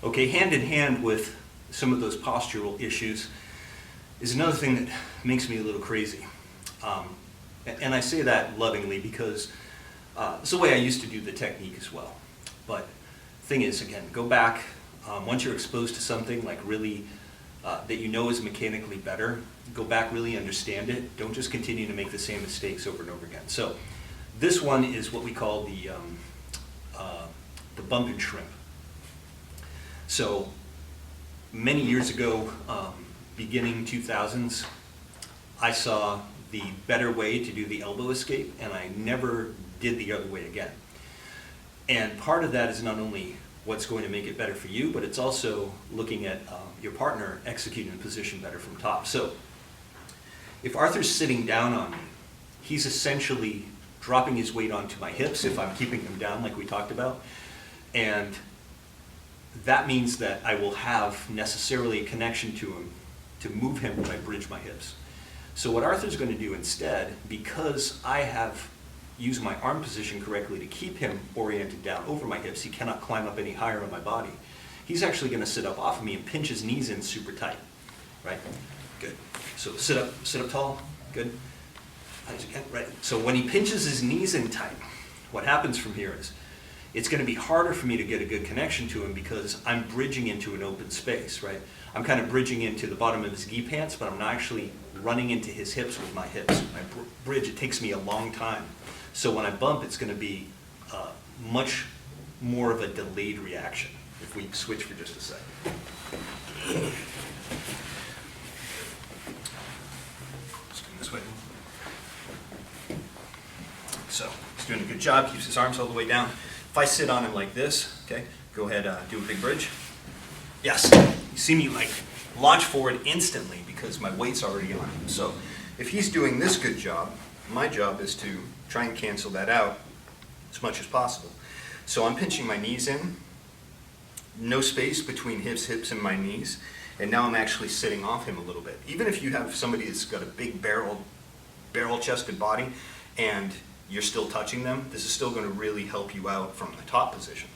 Okay, hand in hand with some of those postural issues is another thing that makes me a little crazy. And I say that lovingly because it's the way I used to do the technique as well. But thing is, again, go back, once you're exposed to something like really that you know is mechanically better, go back, really understand it. Don't just continue to make the same mistakes over and over again. So this one is what we call the bump and shrimp. So many years ago, beginning 2000s, I saw the better way to do the elbow escape, and I never did the other way again. And part of that is not only what's going to make it better for you, but it's also looking at your partner executing the position better from top. So if Arthur's sitting down on me, he's essentially dropping his weight onto my hips if I'm keeping them down like we talked about. And that means that I will have necessarily a connection to him to move him when I bridge my hips. So what Arthur's going to do instead, because I have used my arm position correctly to keep him oriented down over my hips, he cannot climb up any higher on my body. He's actually going to sit up off of me and pinch his knees in super tight. Right? Good. So sit up tall. Good. Right. So when he pinches his knees in tight, what happens from here is it's going to be harder for me to get a good connection to him because I'm bridging into an open space, right? I'm kind of bridging into the bottom of his gi pants, but I'm not actually running into his hips with my hips. My bridge, it takes me a long time. So when I bump, it's going to be much more of a delayed reaction. If we switch for just a second. Just going this way. So he's doing a good job, keeps his arms all the way down. If I sit on him like this, okay, go ahead, do a big bridge. Yes, you see me like launch forward instantly because my weight's already on him. So if he's doing this good job, my job is to try and cancel that out as much as possible. So I'm pinching my knees in, no space between his hips and my knees, and now I'm actually sitting off him a little bit. Even if you have somebody that's got a big barrel-chested body and you're still touching them, this is still going to really help you out from the top position.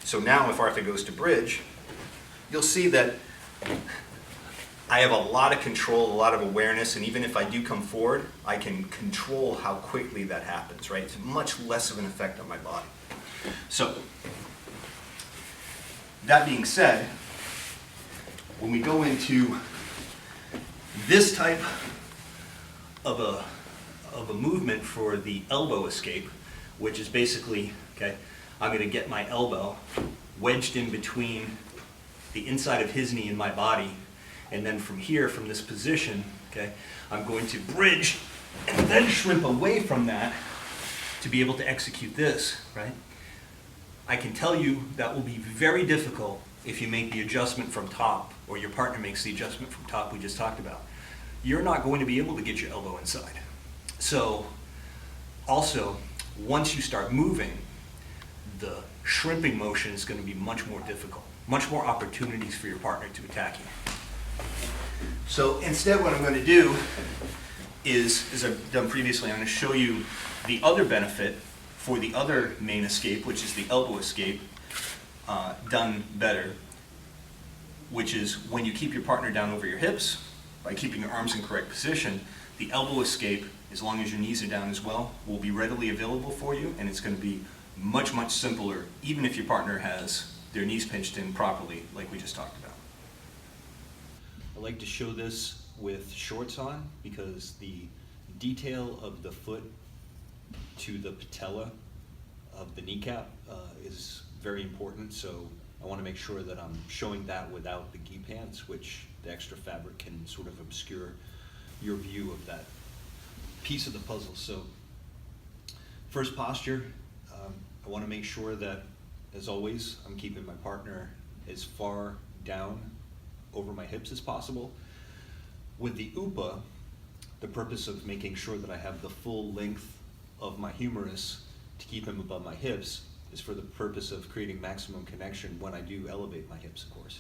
So now if Arthur goes to bridge, you'll see that I have a lot of control, a lot of awareness, and even if I do come forward, I can control how quickly that happens, right? It's much less of an effect on my body. So, that being said, when we go into this type of a movement for the elbow escape, which is basically, okay, I'm going to get my elbow wedged in between the inside of his knee and my body, and then from here, from this position, okay, I'm going to bridge and then shrimp away from that to be able to execute this, right? I can tell you that will be very difficult if you make the adjustment from top, or your partner makes the adjustment from top we just talked about. You're not going to be able to get your elbow inside. So, also, once you start moving, the shrimping motion is going to be much more difficult, much more opportunities for your partner to attack you. So instead what I'm going to do is, as I've done previously, I'm going to show you the other benefit for the other main escape, which is the elbow escape, done better, which is when you keep your partner down over your hips, by keeping your arms in correct position, the elbow escape, as long as your knees are down as well, will be readily available for you, and it's going to be much, much simpler, even if your partner has their knees pinched in properly, like we just talked about. I like to show this with shorts on because the detail of the foot to the patella of the kneecap is very important, so I want to make sure that I'm showing that without the gi pants, which the extra fabric can sort of obscure your view of that piece of the puzzle. So first posture, I want to make sure that, as always, I'm keeping my partner as far down over my hips as possible. With the upa, the purpose of making sure that I have the full length of my humerus to keep him above my hips is for the purpose of creating maximum connection when I do elevate my hips, of course.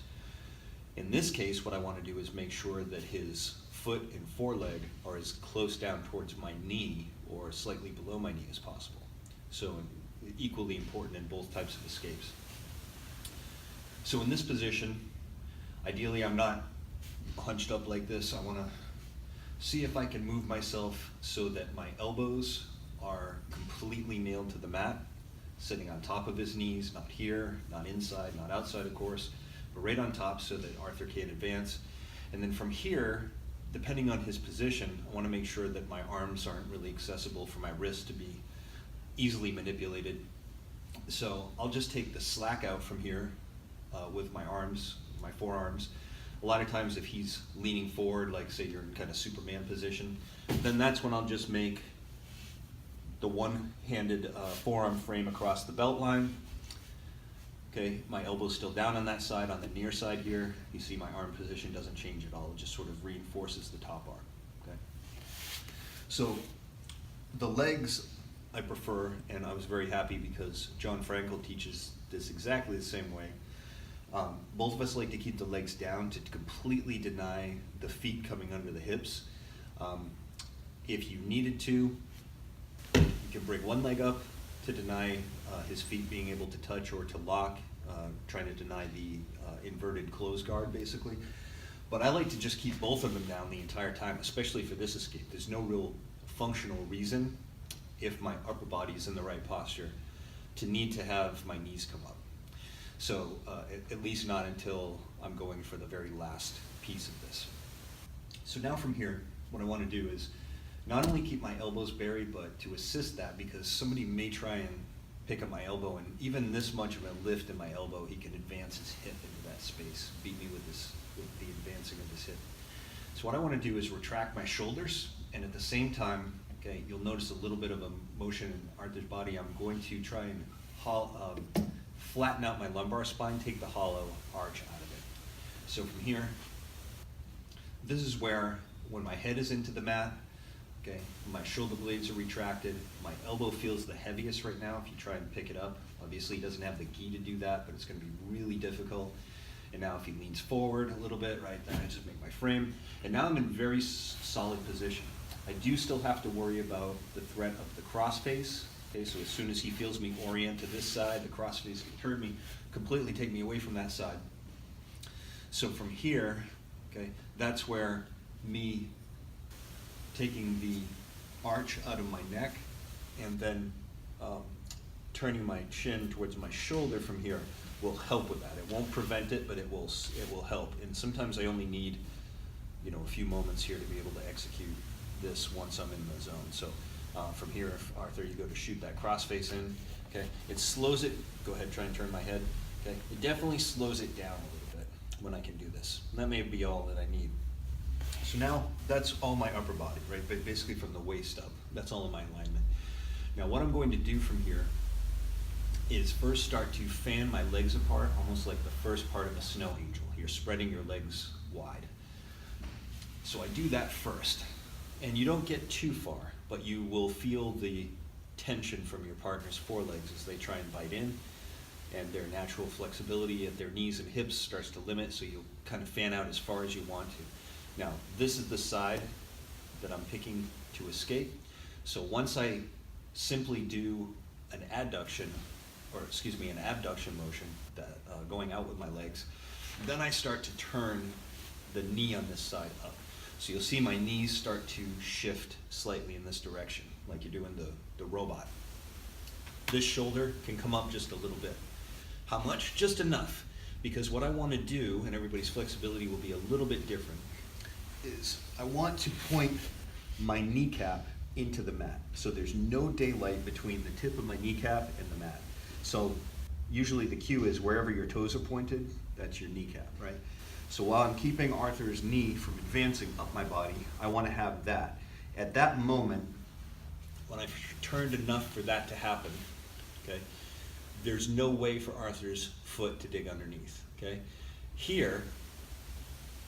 In this case, what I want to do is make sure that his foot and foreleg are as close down towards my knee or slightly below my knee as possible. So equally important in both types of escapes. So in this position, ideally I'm not hunched up like this. I want to see if I can move myself so that my elbows are completely nailed to the mat, sitting on top of his knees, not here, not inside, not outside of course, but right on top so that Arthur can't advance. And then from here, depending on his position, I want to make sure that my arms aren't really accessible for my wrist to be easily manipulated. So I'll just take the slack out from here with my arms, my forearms. A lot of times if he's leaning forward, like say you're in kind of Superman position, then that's when I'll just make the one-handed forearm frame across the belt line. Okay, my elbow's still down on that side. On the near side here, you see my arm position doesn't change at all. It just sort of reinforces the top arm. Okay. So the legs I prefer, and I was very happy because John Frankel teaches this exactly the same way. Both of us like to keep the legs down to completely deny the feet coming under the hips. If you needed to, you can bring one leg up to deny his feet being able to touch or to lock, trying to deny the inverted close guard basically. But I like to just keep both of them down the entire time, especially for this escape. There's no real functional reason, if my upper body is in the right posture, to need to have my knees come up. So at least not until I'm going for the very last piece of this. So now from here, what I want to do is not only keep my elbows buried, but to assist that, because somebody may try and pick up my elbow, and even this much of a lift in my elbow, he can advance his hip into that space, beat me with the advancing of his hip. So what I want to do is retract my shoulders, and at the same time, okay, you'll notice a little bit of a motion in Arthur's body. I'm going to try and flatten out my lumbar spine, take the hollow arch out of it. So from here, this is where, when my head is into the mat, okay, my shoulder blades are retracted, my elbow feels the heaviest right now if you try and pick it up. Obviously he doesn't have the gi to do that, but it's going to be really difficult. And now if he leans forward a little bit, right, then I just make my frame. And now I'm in very solid position. I do still have to worry about the threat of the cross face. Okay, so as soon as he feels me orient to this side, the cross face can turn me, completely take me away from that side. So from here, okay, that's where me taking the arch out of my neck and then turning my chin towards my shoulder from here will help with that. It won't prevent it, but it will help. And sometimes I only need, a few moments here to be able to execute this once I'm in the zone. So from here, if Arthur, you go to shoot that crossface in, okay, it slows it. Go ahead, try and turn my head. Okay, it definitely slows it down a little bit when I can do this. And that may be all that I need. So now that's all my upper body, right? But basically from the waist up, that's all in my alignment. Now what I'm going to do from here is first start to fan my legs apart, almost like the first part of a snow angel. You're spreading your legs wide. So I do that first. And you don't get too far, but you will feel the tension from your partner's forelegs as they try and bite in, and their natural flexibility at their knees and hips starts to limit, so you'll kind of fan out as far as you want to. Now, this is the side that I'm picking to escape. So once I simply do an abduction motion, that going out with my legs, then I start to turn the knee on this side up. So you'll see my knees start to shift slightly in this direction, like you're doing the robot. This shoulder can come up just a little bit. How much? Just enough. Because what I want to do, and everybody's flexibility will be a little bit different, is I want to point my kneecap into the mat. So there's no daylight between the tip of my kneecap and the mat. So usually the cue is wherever your toes are pointed, that's your kneecap, right? So while I'm keeping Arthur's knee from advancing up my body, I want to have that. At that moment, when I've turned enough for that to happen, okay, there's no way for Arthur's foot to dig underneath, okay? Here,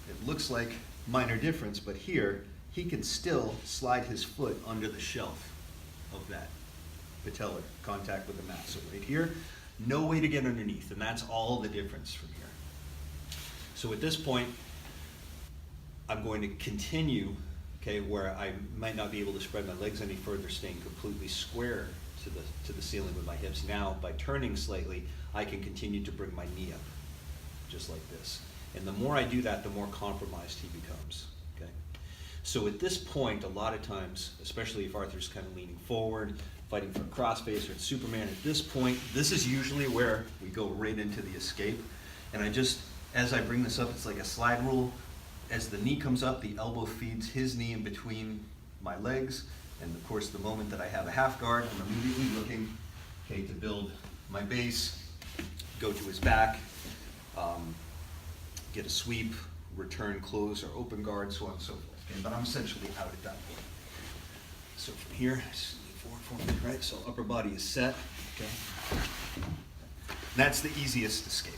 it looks like minor difference, but here, he can still slide his foot under the shelf of that patellar contact with the mat. So right here, no way to get underneath, and that's all the difference from here. So at this point, I'm going to continue, okay, where I might not be able to spread my legs any further, staying completely square to the ceiling with my hips. Now, by turning slightly, I can continue to bring my knee up. just like this. And the more I do that, the more compromised he becomes, okay? So at this point, a lot of times, especially if Arthur's kind of leaning forward, fighting for a crossface or it's Superman, at this point, this is usually where we go right into the escape. And I just, as I bring this up, it's like a slide rule. As the knee comes up, the elbow feeds his knee in between my legs. And of course, the moment that I have a half guard, I'm immediately looking, okay, to build my base, go to his back, get a sweep, return, close, or open guard, so on and so forth. Okay, but I'm essentially out at that point. So from here, just lean forward for me, right? So upper body is set, okay? That's the easiest escape.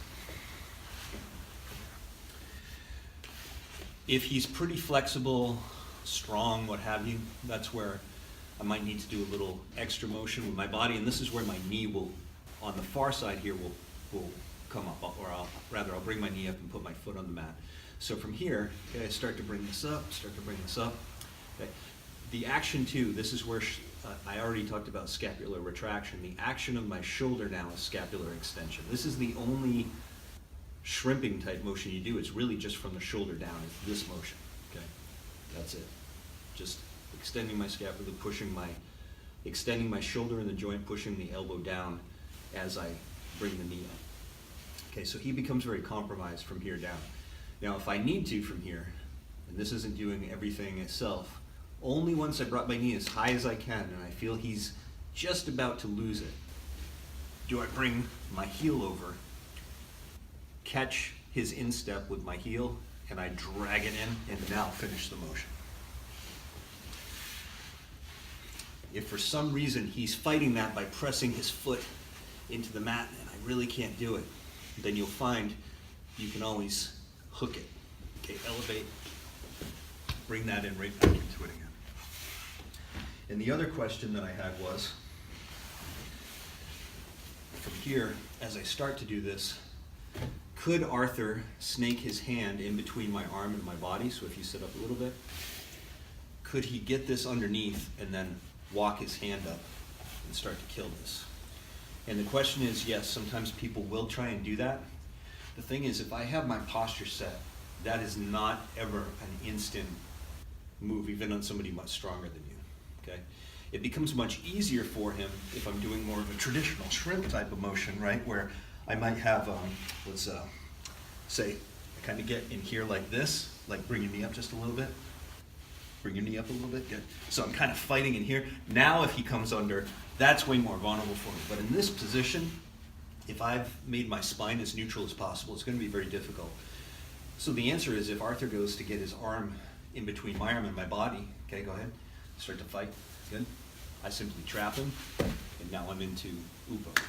If he's pretty flexible, strong, what have you, that's where I might need to do a little extra motion with my body, and this is where my knee will, on the far side here, will come up, or I'll bring my knee up and put my foot on the mat. So from here, okay, I start to bring this up, okay. The action too, this is where I already talked about scapular retraction. The action of my shoulder now is scapular extension. This is the only shrimping type motion you do. It's really just from the shoulder down. It's this motion, okay? That's it. Just extending my scapula, extending my shoulder in the joint, pushing the elbow down as I bring the knee up. Okay, so he becomes very compromised from here down. Now, if I need to from here, and this isn't doing everything itself, only once I brought my knee as high as I can and I feel he's just about to lose it, do I bring my heel over, catch his instep with my heel, and I drag it in, and now finish the motion. If for some reason he's fighting that by pressing his foot into the mat and I really can't do it, then you'll find you can always hook it. Okay, elevate, bring that in right back into it again. And the other question that I had was, from here, as I start to do this, could Arthur snake his hand in between my arm and my body? So if you sit up a little bit, could he get this underneath and then walk his hand up and start to kill this? And the question is, yes, sometimes people will try and do that. The thing is, if I have my posture set, that is not ever an instant move, even on somebody much stronger than you, okay? It becomes much easier for him if I'm doing more of a traditional shrimp type of motion, right? Where I might have, let's say, I kind of get in here like this, like bring your knee up just a little bit. Bring your knee up a little bit, good. So I'm kind of fighting in here. Now if he comes under, that's way more vulnerable for me. But in this position, if I've made my spine as neutral as possible, it's going to be very difficult. So the answer is, if Arthur goes to get his arm in between my arm and my body, okay, go ahead, start to fight, good. I simply trap him, and now I'm into Upo.